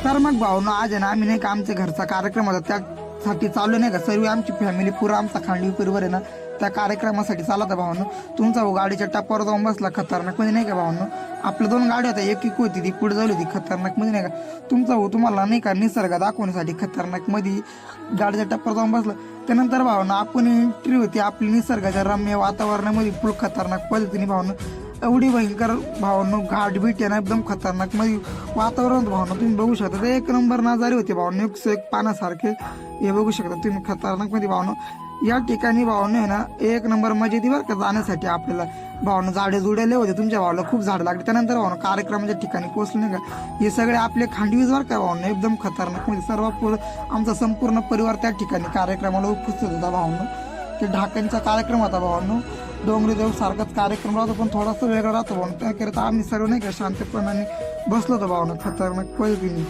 तर मग भावनो आज आहे ना आम्ही नाही का आमच्या घरचा कार्यक्रम होता त्यासाठी चालू नाही का सर्व आमची फॅमिली पुरा आमचा खांडवी परिवार आहे ना त्या कार्यक्रमासाठी चालत आहे भावनो. तुमचा भाऊ गाडीच्या टप्प्यावर जाऊन बसला खतरनाक मध्ये नाही का भावनो. आपल्या 2 गाड्या होत्या एक होती ती पुढे झाली होती खतरनाक मध्ये नाही का. तुमचा भाऊ तुम्हाला नाही का निसर्ग दाखवण्यासाठी खतरनाक मध्ये गाडीच्या टप्प्यावर जाऊन बसला. त्यानंतर भावना आपण एंट्री होती आपली निसर्गाच्या रम्य वातावरणामध्ये फुल खतरनाक पद्धतीने भावना एवढी भयंकर भावना घाटबीट आहे ना एकदम खतरनाक मध्ये वातावरण भावना तुम्ही बघू शकता. ते 1 नंबर नजारे होते भावना 101 पानासारखे हे बघू शकता तुम्ही खतरनाक मध्ये भावना. या ठिकाणी भावना आहे ना 1 नंबर मजा येते बरं का जाण्यासाठी आपल्याला. भावना झाडे जुडेले होते तुमच्या भावाला खूप झाडं लागले. त्यानंतर भावना कार्यक्रमाच्या ठिकाणी पोहोचले नाही का हे सगळे आपले खांडवीच बरं का भावना एकदम खतरनाक म्हणजे सर्व आमचा संपूर्ण परिवार त्या ठिकाणी कार्यक्रमाला उपस्थित होता भावना. ते ढाक्यांचा कार्यक्रम होता भावना. डोंगरी देव सारखाच कार्यक्रम राहतो पण थोडासा वेगळा राहतो भावना. त्याकरिता आम्ही सर्व नाही का शांतपणाने बसलो होतो भावना खतरनाक पद्धतीने.